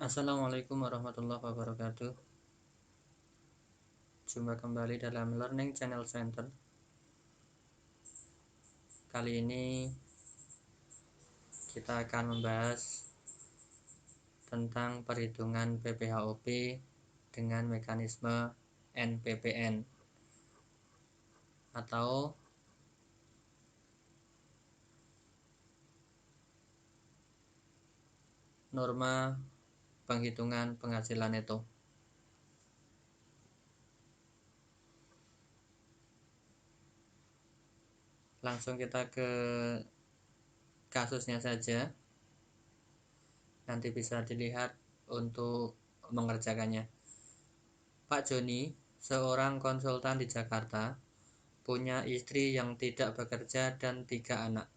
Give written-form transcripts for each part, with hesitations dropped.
Assalamualaikum warahmatullahi wabarakatuh. Jumpa kembali dalam Learning Channel Center. Kali ini kita akan membahas tentang perhitungan PPHOP dengan mekanisme NPPN atau norma penghitungan penghasilan neto. Langsung kita ke kasusnya saja. Nanti bisa dilihat untuk mengerjakannya. Pak Joni, seorang konsultan di Jakarta, punya istri yang tidak bekerja dan 3 anak.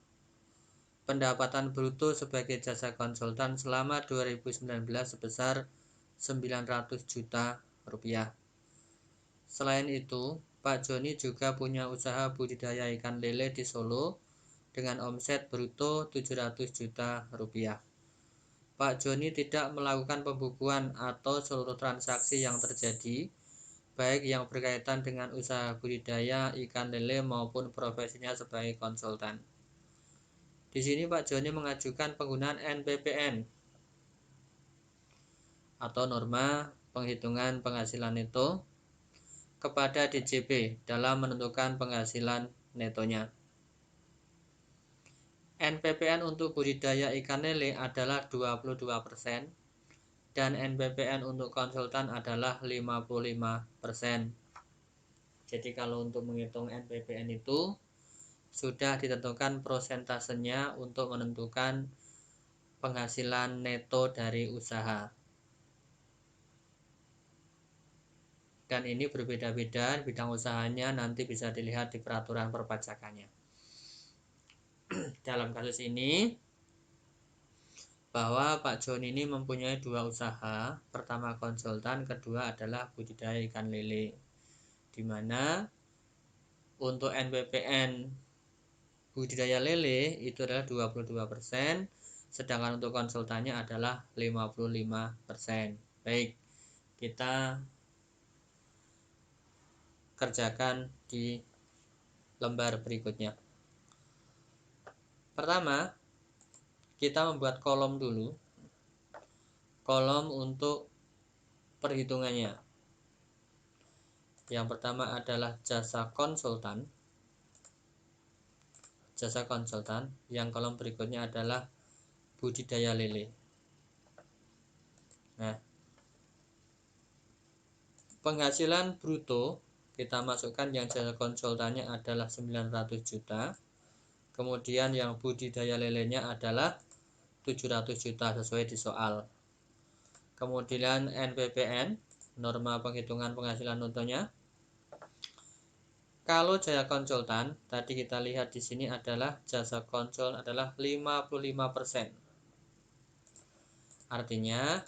Pendapatan bruto sebagai jasa konsultan selama 2019 sebesar 900 juta rupiah. Selain itu, Pak Joni juga punya usaha budidaya ikan lele di Solo dengan omset bruto 700 juta rupiah. Pak Joni tidak melakukan pembukuan atau seluruh transaksi yang terjadi, baik yang berkaitan dengan usaha budidaya ikan lele maupun profesinya sebagai konsultan. Di sini Pak Joni mengajukan penggunaan NPPN atau norma penghitungan penghasilan neto kepada DJP dalam menentukan penghasilan netonya. NPPN untuk budidaya ikan lele adalah 22% dan NPPN untuk konsultan adalah 55%. Jadi kalau untuk menghitung NPPN itu sudah ditentukan prosentasenya untuk menentukan penghasilan neto dari usaha. Dan ini berbeda-beda bidang usahanya, nanti bisa dilihat di peraturan perpajakannya. Dalam kasus ini bahwa Pak John ini mempunyai 2 usaha, pertama konsultan, kedua adalah budidaya ikan lele, di mana untuk NPPN budidaya lele itu adalah 22%, sedangkan untuk konsultannya adalah 55%. Baik, kita kerjakan di lembar berikutnya. Pertama, kita membuat kolom dulu, kolom untuk perhitungannya. Yang pertama adalah jasa konsultan, yang kolom berikutnya adalah budidaya lele. Nah, penghasilan bruto kita masukkan, yang jasa konsultannya adalah 900 juta, kemudian yang budidaya lelenya adalah 700 juta sesuai di soal. Kemudian NPPN, norma penghitungan penghasilan netonya. Kalau jasa konsultan, tadi kita lihat di sini adalah jasa konsul adalah 55%. Artinya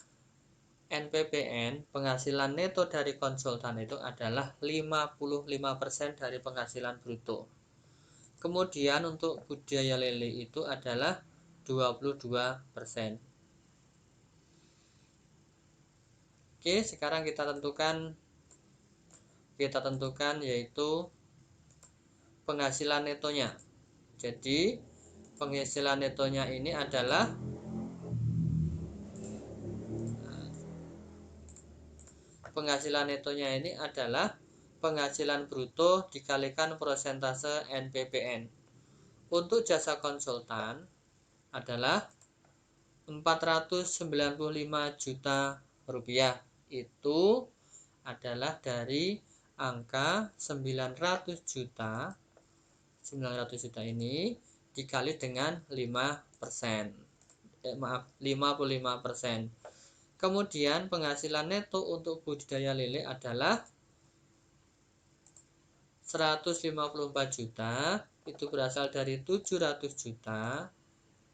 NPPN penghasilan neto dari konsultan itu adalah 55% dari penghasilan bruto. Kemudian untuk budidaya lele itu adalah 22%. Oke, sekarang kita tentukan yaitu penghasilan netonya. Jadi penghasilan netonya ini adalah penghasilan bruto dikalikan persentase NPPN. Untuk jasa konsultan adalah 495 juta rupiah. Itu adalah dari angka 900 juta. 900 juta ini dikali dengan 55%. Kemudian penghasilan neto untuk budidaya lele adalah 154 juta, itu berasal dari 700 juta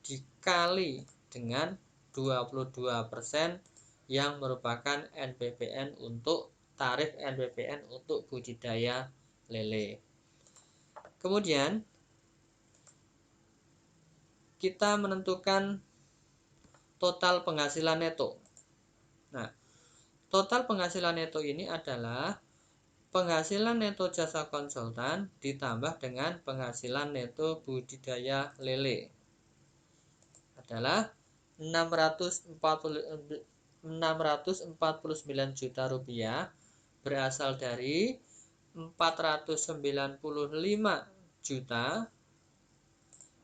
dikali dengan 22% yang merupakan NPPN untuk tarif NPPN untuk budidaya lele. Kemudian kita menentukan total penghasilan neto. Nah, total penghasilan neto ini adalah penghasilan neto jasa konsultan ditambah dengan penghasilan neto budidaya lele. Adalah 649 juta rupiah berasal dari 495 juta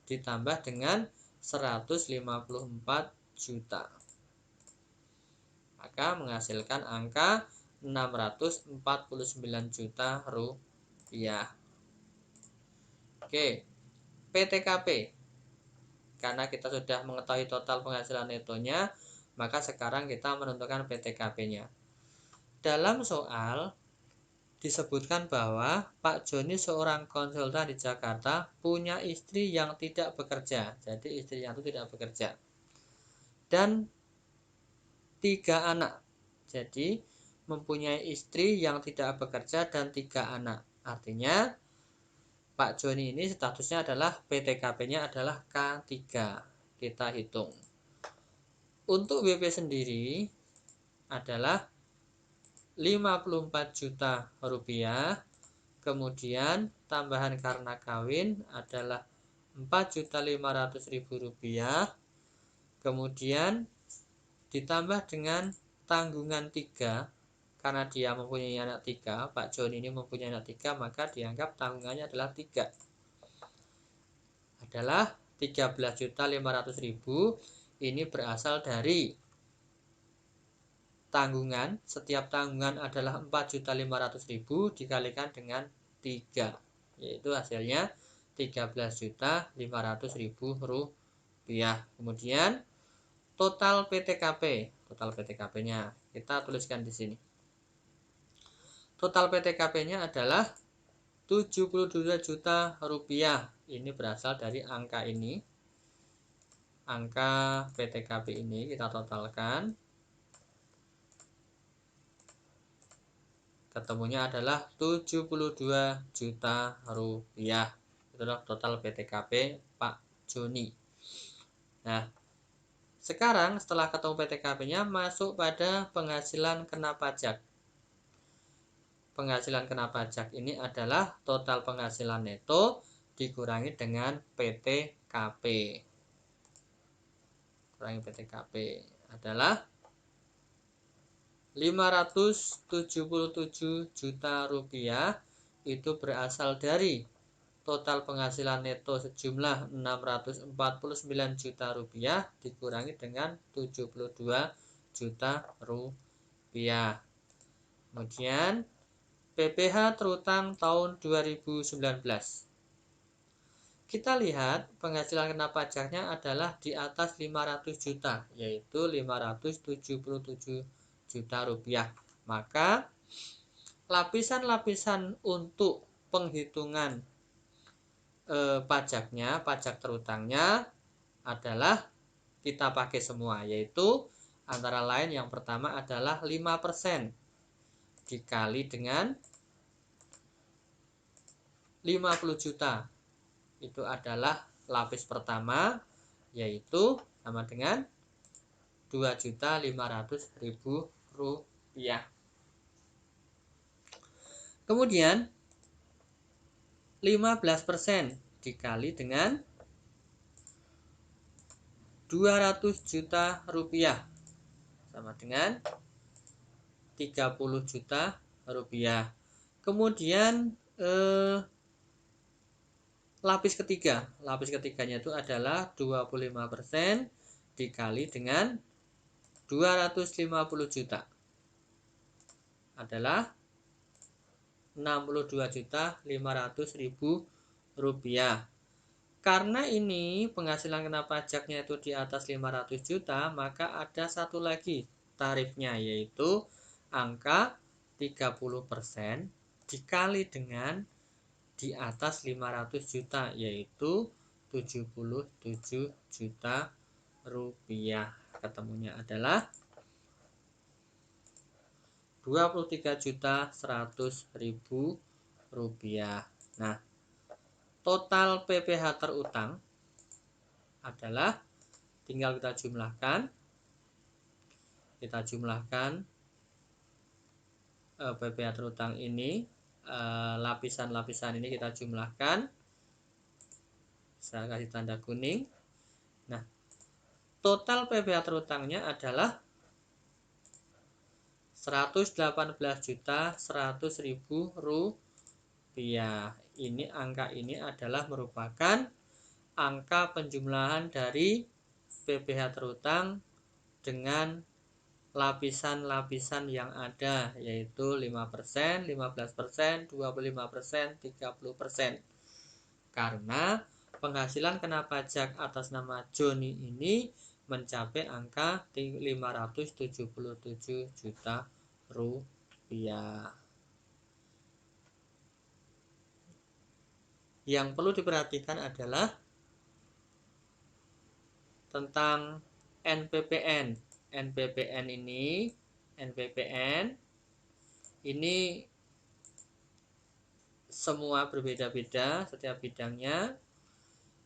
ditambah dengan 154 juta. Maka menghasilkan angka 649 juta rupiah. Oke, PTKP. Karena kita sudah mengetahui total penghasilan netonya, maka sekarang kita menentukan PTKP-nya. Dalam soal disebutkan bahwa Pak Joni seorang konsultan di Jakarta punya istri yang tidak bekerja. Jadi istrinya itu tidak bekerja. Dan 3 anak. Jadi mempunyai istri yang tidak bekerja dan 3 anak. Artinya Pak Joni ini statusnya adalah PTKP-nya adalah K3. Kita hitung. Untuk WP sendiri adalah 54 juta rupiah. Kemudian tambahan karena kawin adalah 4.500.000 rupiah. Kemudian ditambah dengan tanggungan 3. Karena dia mempunyai anak 3, Pak Joni ini mempunyai anak 3, maka dianggap tanggungannya adalah 3. Adalah 13.500.000. Ini berasal dari tanggungan. Setiap tanggungan adalah 4.500.000 dikalikan dengan 3. Yaitu hasilnya 13.500.000 rupiah. Kemudian total PTKP. Total PTKP-nya kita tuliskan di sini. Total PTKP-nya adalah 72 juta rupiah. Ini berasal dari angka ini. Angka PTKP ini kita totalkan. Ketemunya adalah 72 juta rupiah. Itulah total PTKP Pak Joni. Nah, sekarang setelah ketemu PTKP-nya, masuk pada penghasilan kena pajak. Penghasilan kena pajak ini adalah total penghasilan neto dikurangi dengan PTKP. Kurangi PTKP adalah 577 juta rupiah. Itu berasal dari total penghasilan neto sejumlah 649 juta rupiah dikurangi dengan 72 juta rupiah. Kemudian PPh terutang tahun 2019. Kita lihat penghasilan kena pajaknya adalah di atas 500 juta, yaitu 577 juta rupiah. Maka lapisan-lapisan untuk penghitungan pajaknya, pajak terutangnya adalah kita pakai semua, yaitu antara lain yang pertama adalah 5% dikali dengan 50 juta. Itu adalah lapis pertama, yaitu sama dengan 2.500.000 rupiah. Kemudian 15% dikali dengan 200 juta rupiah sama dengan 30 juta rupiah. Kemudian lapis ketiganya itu adalah 25% dikali dengan 250 juta adalah 62.500.000 rupiah. Karena ini penghasilan kena pajaknya itu di atas 500 juta, maka ada satu lagi tarifnya, yaitu angka 30% dikali dengan di atas 500 juta, yaitu 77 juta rupiah. Ketemunya adalah 23.100.000 rupiah. Nah, total PPh terutang adalah tinggal kita jumlahkan kita jumlahkan PPh terutang ini, lapisan-lapisan ini kita jumlahkan. Saya kasih tanda kuning. Nah, total PPh terutangnya adalah 118.100.000 rupiah. Ini angka ini adalah merupakan angka penjumlahan dari PPh terutang dengan lapisan-lapisan yang ada, yaitu 5%, 15%, 25%, 30%. Karena penghasilan kena pajak atas nama Joni ini mencapai angka 577 juta rupiah. Yang perlu diperhatikan adalah tentang NPPN. NPPN ini semua berbeda-beda setiap bidangnya.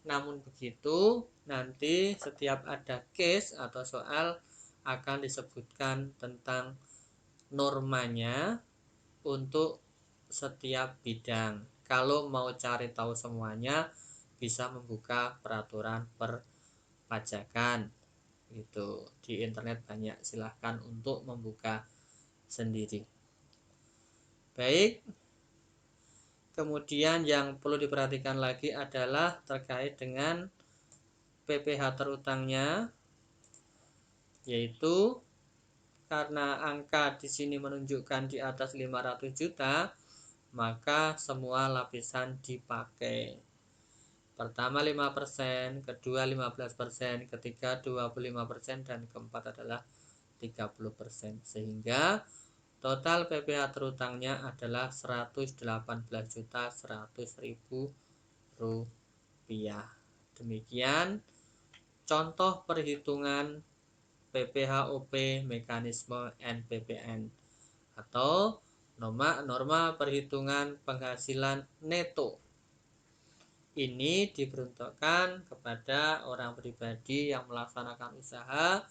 Namun begitu, nanti setiap ada case atau soal akan disebutkan tentang normanya untuk setiap bidang. Kalau mau cari tahu semuanya, bisa membuka peraturan perpajakan. Itu di internet banyak, silahkan untuk membuka sendiri. Baik, kemudian yang perlu diperhatikan lagi adalah terkait dengan PPh terutangnya, yaitu karena angka di sini menunjukkan di atas 500 juta, maka semua lapisan dipakai. Pertama 5%, kedua 15%, ketiga 25%, dan keempat adalah 30%. Sehingga total PPh terutangnya adalah 118.100.000 rupiah. Demikian contoh perhitungan PPh-OP mekanisme NPPN atau norma perhitungan penghasilan neto. Ini diperuntukkan kepada orang pribadi yang melaksanakan usaha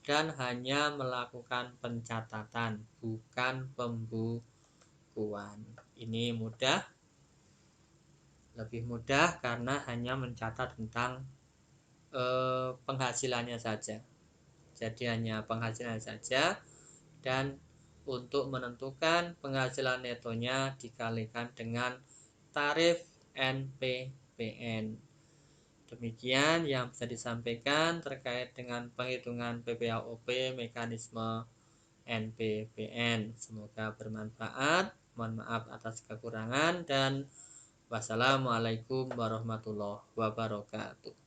dan hanya melakukan pencatatan, bukan pembukuan. Ini mudah, lebih mudah karena hanya mencatat tentang penghasilannya saja. Jadi hanya penghasilan saja, dan untuk menentukan penghasilan netonya dikalikan dengan tarif NPPN. Demikian yang bisa disampaikan terkait dengan penghitungan PPh-OP mekanisme NPPN. Semoga bermanfaat. Mohon maaf atas kekurangan, dan wassalamualaikum warahmatullahi wabarakatuh.